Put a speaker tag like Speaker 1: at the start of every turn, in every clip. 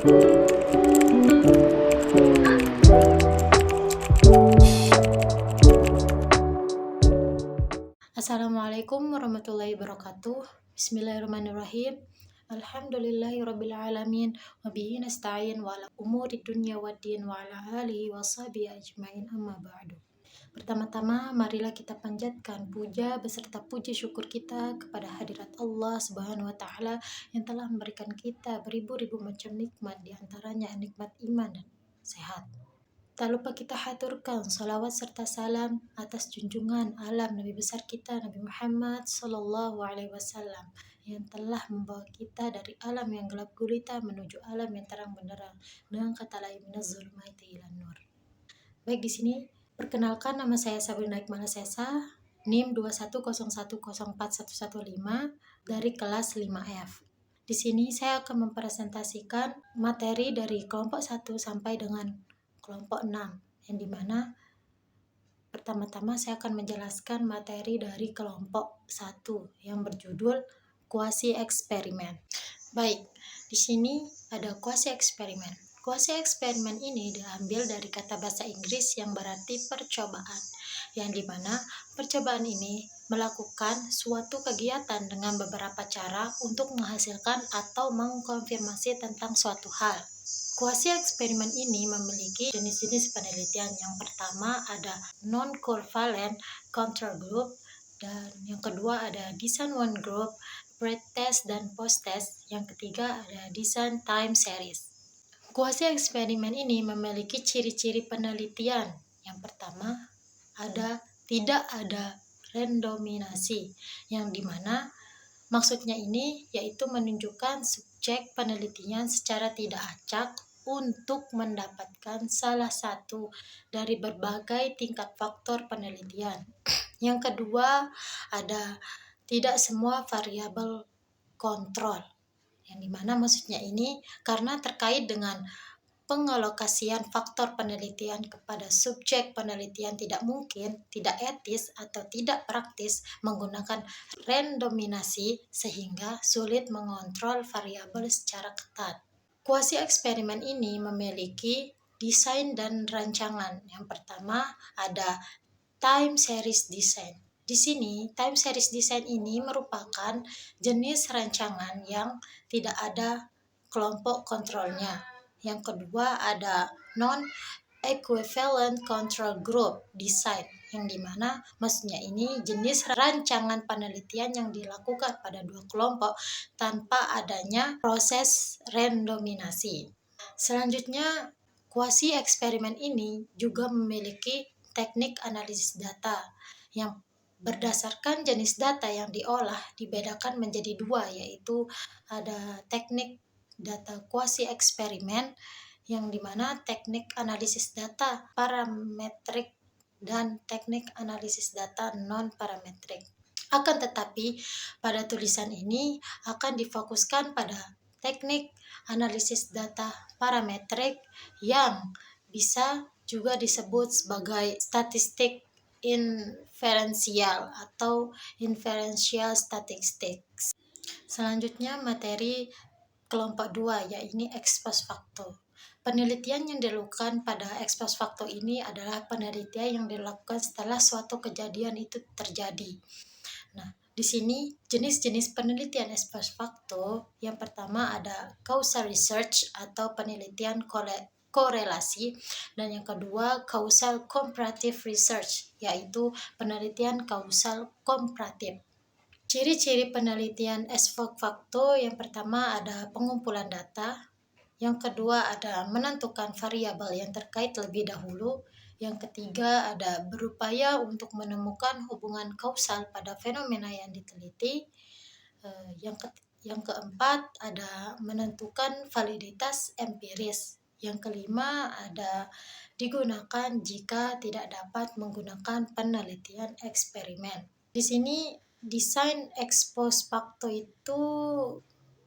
Speaker 1: Assalamualaikum warahmatullahi wabarakatuh. Bismillahirrahmanirrahim. Alhamdulillahirabbil alamin wa bihi nasta'in wa ala umuri dunya waddin wa ala alihi wa sahbihi ajmain amma ba'du. Pertama-tama marilah kita panjatkan puja beserta puji syukur kita kepada hadirat Allah Subhanahu wa taala yang telah memberikan kita beribu-ribu macam nikmat, di antaranya nikmat iman dan sehat. Tak lupa kita haturkan salawat serta salam atas junjungan alam Nabi besar kita Nabi Muhammad Sallallahu Alaihi Wasallam yang telah membawa kita dari alam yang gelap gulita menuju alam yang terang benderang dengan kata lain minaz zulumati ilan nur. Baik, di sini perkenalkan, nama saya Sabrina Iqmala Sesa, NIM 2101041115 dari kelas 5F. Di sini saya akan mempresentasikan materi dari kelompok 1 sampai dengan kelompok 6, yang dimana pertama-tama saya akan menjelaskan materi dari kelompok 1 yang berjudul kuasi eksperimen. Baik, di sini ada kuasi eksperimen. Kuasi eksperimen ini diambil dari kata bahasa Inggris yang berarti percobaan, yang dimana percobaan ini melakukan suatu kegiatan dengan beberapa cara untuk menghasilkan atau mengkonfirmasi tentang suatu hal. Kuasi eksperimen ini memiliki jenis-jenis penelitian. Yang pertama ada non-covalent control group, dan yang kedua ada design one group, pre-test dan post-test. Yang ketiga ada design time series. Kuasi eksperimen ini memiliki ciri-ciri penelitian. Yang pertama tidak ada randomisasi, yang dimana maksudnya ini yaitu menunjukkan subjek penelitian secara tidak acak untuk mendapatkan salah satu dari berbagai tingkat faktor penelitian. Yang kedua ada tidak semua variabel kontrol, yang dimana maksudnya ini karena terkait dengan pengalokasian faktor penelitian kepada subjek penelitian tidak mungkin, tidak etis, atau tidak praktis menggunakan randomisasi sehingga sulit mengontrol variabel secara ketat. Kuasi eksperimen ini memiliki desain dan rancangan. Yang pertama ada time series design. Di sini time series design ini merupakan jenis rancangan yang tidak ada kelompok kontrolnya. Yang kedua ada non-equivalent control group design, yang dimana maksudnya ini jenis rancangan penelitian yang dilakukan pada dua kelompok tanpa adanya proses randomisasi. Selanjutnya, kuasi eksperimen ini juga memiliki teknik analisis data yang berdasarkan jenis data yang diolah dibedakan menjadi dua, yaitu ada teknik data kuasi eksperimen yang dimana teknik analisis data parametrik dan teknik analisis data non-parametrik. Akan tetapi pada tulisan ini akan difokuskan pada teknik analisis data parametrik yang bisa juga disebut sebagai statistik inferensial atau inferential statistics. Selanjutnya materi kelompok 2 yaitu ex post facto. Penelitian yang dilakukan pada ex post facto ini adalah penelitian yang dilakukan setelah suatu kejadian itu terjadi. Nah, di sini jenis-jenis penelitian ex post facto yang pertama ada causal research atau penelitian korelasi, dan yang kedua causal comparative research yaitu penelitian kausal komparatif. Ciri-ciri penelitian ex post facto yang pertama ada pengumpulan data, yang kedua ada menentukan variabel yang terkait lebih dahulu, yang ketiga ada berupaya untuk menemukan hubungan kausal pada fenomena yang diteliti, yang keempat ada menentukan validitas empiris, yang kelima ada digunakan jika tidak dapat menggunakan penelitian eksperimen. Di sini desain ex post facto itu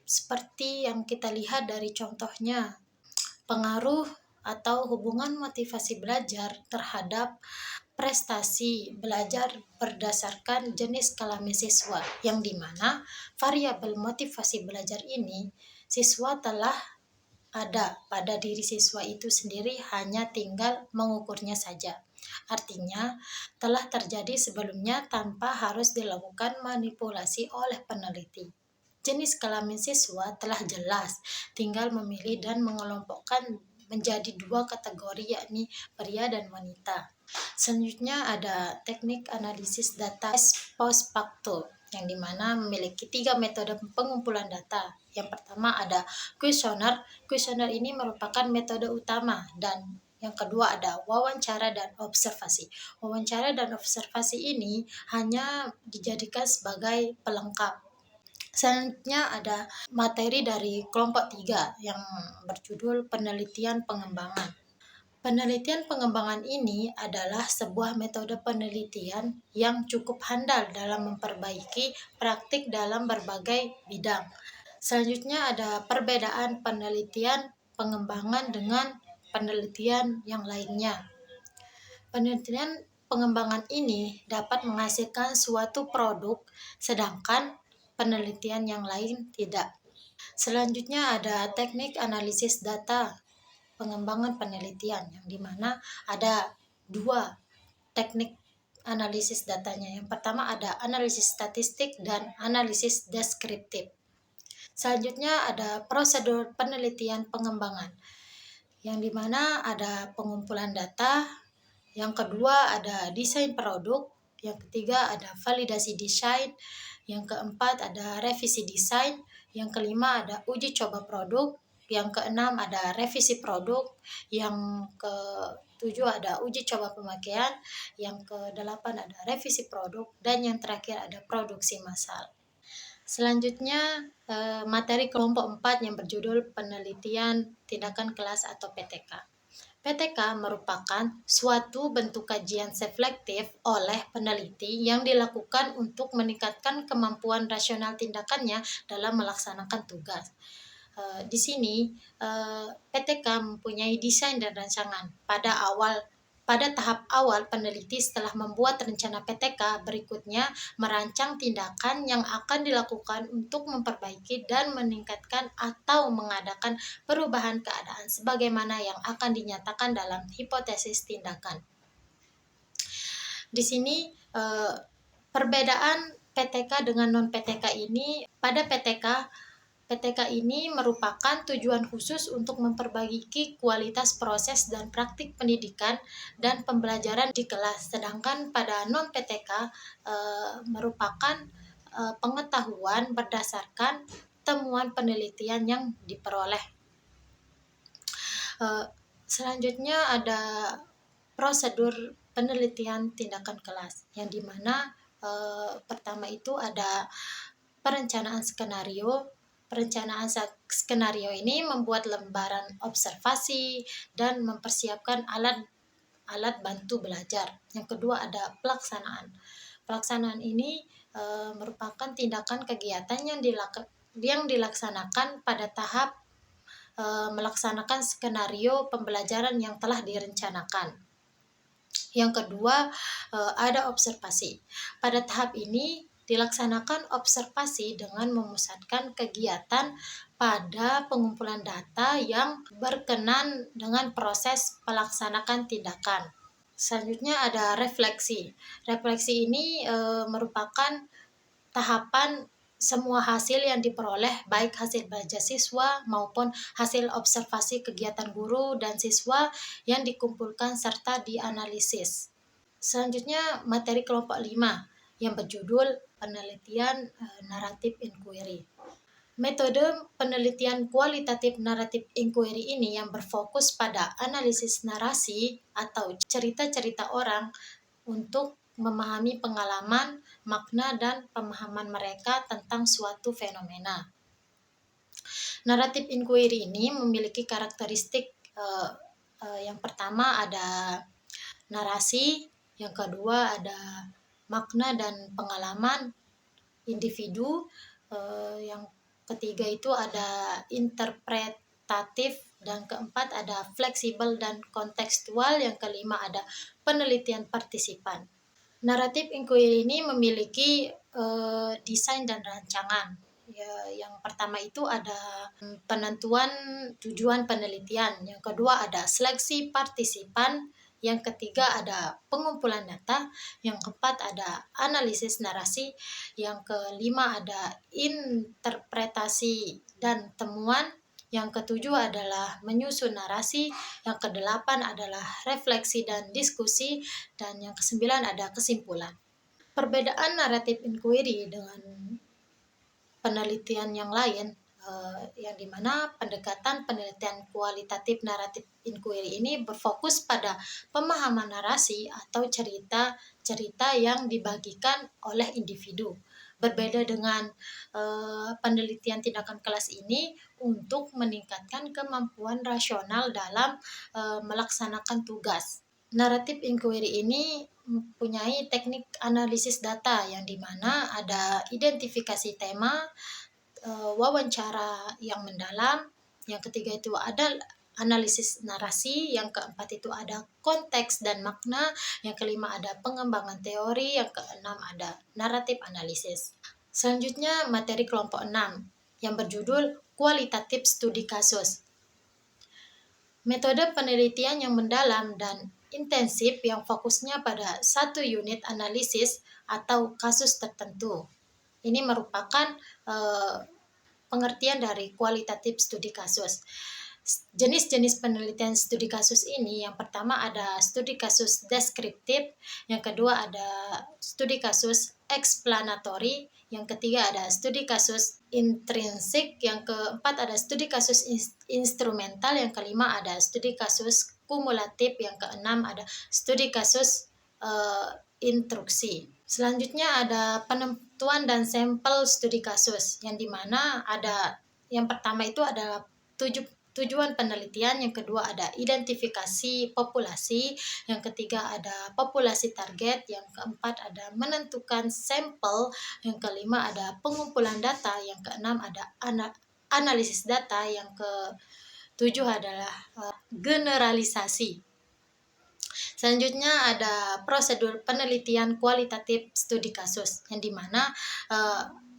Speaker 1: seperti yang kita lihat dari contohnya, pengaruh atau hubungan motivasi belajar terhadap prestasi belajar berdasarkan jenis kelamin siswa, yang dimana variabel motivasi belajar ini siswa telah ada pada diri siswa itu sendiri, hanya tinggal mengukurnya saja. Artinya, telah terjadi sebelumnya tanpa harus dilakukan manipulasi oleh peneliti. Jenis kelamin siswa telah jelas, tinggal memilih dan mengelompokkan menjadi 2 kategori, yakni pria dan wanita. Selanjutnya ada teknik analisis data post facto, yang dimana memiliki 3 metode pengumpulan data. Yang pertama ada kuesioner. Kuesioner ini merupakan metode utama, dan yang kedua ada wawancara dan observasi. Wawancara dan observasi ini hanya dijadikan sebagai pelengkap. Selanjutnya ada materi dari kelompok 3 yang berjudul penelitian pengembangan. Penelitian pengembangan ini adalah sebuah metode penelitian yang cukup handal dalam memperbaiki praktik dalam berbagai bidang. Selanjutnya ada perbedaan penelitian pengembangan dengan penelitian yang lainnya. Penelitian pengembangan ini dapat menghasilkan suatu produk, sedangkan penelitian yang lain tidak. Selanjutnya ada teknik analisis data pengembangan penelitian, yang dimana ada 2 teknik analisis datanya. Yang pertama ada analisis statistik dan analisis deskriptif. Selanjutnya ada prosedur penelitian pengembangan, yang dimana ada pengumpulan data, yang kedua ada desain produk, yang ketiga ada validasi desain, yang keempat ada revisi desain, yang kelima ada uji coba produk, yang keenam ada revisi produk, yang ketujuh ada uji coba pemakaian, yang kedelapan ada revisi produk, dan yang terakhir ada produksi massal. Selanjutnya materi kelompok 4 yang berjudul penelitian tindakan kelas atau PTK. PTK merupakan suatu bentuk kajian selektif oleh peneliti yang dilakukan untuk meningkatkan kemampuan rasional tindakannya dalam melaksanakan tugas. Di sini PTK mempunyai desain dan rancangan. Pada tahap awal, peneliti setelah membuat rencana PTK berikutnya merancang tindakan yang akan dilakukan untuk memperbaiki dan meningkatkan atau mengadakan perubahan keadaan sebagaimana yang akan dinyatakan dalam hipotesis tindakan. Di sini perbedaan PTK dengan non-PTK ini, pada PTK ini merupakan tujuan khusus untuk memperbaiki kualitas proses dan praktik pendidikan dan pembelajaran di kelas. Sedangkan pada non-PTK merupakan pengetahuan berdasarkan temuan penelitian yang diperoleh. Selanjutnya ada prosedur penelitian tindakan kelas, yang dimana pertama itu ada perencanaan skenario. Perencanaan skenario ini membuat lembaran observasi dan mempersiapkan alat bantu belajar. Yang kedua ada pelaksanaan. Pelaksanaan ini merupakan tindakan kegiatan yang dilaksanakan pada tahap melaksanakan skenario pembelajaran yang telah direncanakan. Yang kedua ada observasi. Pada tahap ini dilaksanakan observasi dengan memusatkan kegiatan pada pengumpulan data yang berkenan dengan proses pelaksanaan tindakan. Selanjutnya ada refleksi. Refleksi ini merupakan tahapan semua hasil yang diperoleh, baik hasil belajar siswa maupun hasil observasi kegiatan guru dan siswa yang dikumpulkan serta dianalisis. Selanjutnya materi kelompok 5 yang berjudul penelitian naratif inquiry. Metode penelitian kualitatif naratif inquiry ini yang berfokus pada analisis narasi atau cerita-cerita orang untuk memahami pengalaman, makna, dan pemahaman mereka tentang suatu fenomena. Naratif inquiry ini memiliki karakteristik yang pertama ada narasi, yang kedua ada makna dan pengalaman individu, yang ketiga itu ada interpretatif, dan keempat ada fleksibel dan kontekstual, yang kelima ada penelitian partisipan. Naratif inquiry ini memiliki desain dan rancangan. Ya, yang pertama itu ada penentuan tujuan penelitian, yang kedua ada seleksi partisipan, yang ketiga ada pengumpulan data, yang keempat ada analisis narasi, yang kelima ada interpretasi dan temuan, yang ketujuh adalah menyusun narasi, yang kedelapan adalah refleksi dan diskusi, dan yang kesembilan ada kesimpulan. Perbedaan naratif inquiry dengan penelitian yang lain, yang dimana pendekatan penelitian kualitatif naratif inquiry ini berfokus pada pemahaman narasi atau cerita yang dibagikan oleh individu. Berbeda dengan penelitian tindakan kelas ini untuk meningkatkan kemampuan rasional dalam melaksanakan tugas. Naratif inquiry ini mempunyai teknik analisis data yang dimana ada identifikasi tema, wawancara yang mendalam, yang ketiga itu ada analisis narasi, yang keempat itu ada konteks dan makna, yang kelima ada pengembangan teori, yang keenam ada naratif analisis. Selanjutnya materi kelompok 6 yang berjudul kualitatif studi kasus. Metode penelitian yang mendalam dan intensif yang fokusnya pada satu unit analisis atau kasus tertentu. Ini merupakan pengertian dari kualitatif studi kasus. Jenis-jenis penelitian studi kasus ini, yang pertama ada studi kasus deskriptif, yang kedua ada studi kasus explanatory, yang ketiga ada studi kasus intrinsik, yang keempat ada studi kasus instrumental, yang kelima ada studi kasus kumulatif, yang keenam ada studi kasus instruksi. Selanjutnya ada penentuan dan sampel studi kasus, yang dimana ada yang pertama itu adalah tujuan penelitian, yang kedua ada identifikasi populasi, yang ketiga ada populasi target, yang keempat ada menentukan sampel, yang kelima ada pengumpulan data, yang keenam ada analisis data, yang ketujuh adalah generalisasi. Selanjutnya ada prosedur penelitian kualitatif studi kasus, yang dimana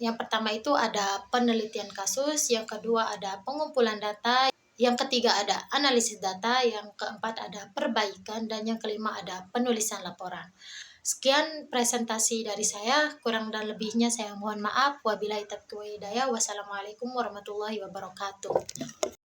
Speaker 1: yang pertama itu ada penelitian kasus, yang kedua ada pengumpulan data, yang ketiga ada analisis data, yang keempat ada perbaikan, dan yang kelima ada penulisan laporan. Sekian presentasi dari saya, kurang dan lebihnya saya mohon maaf. Wabillahi taufiq wal hidayah. Wassalamualaikum warahmatullahi wabarakatuh.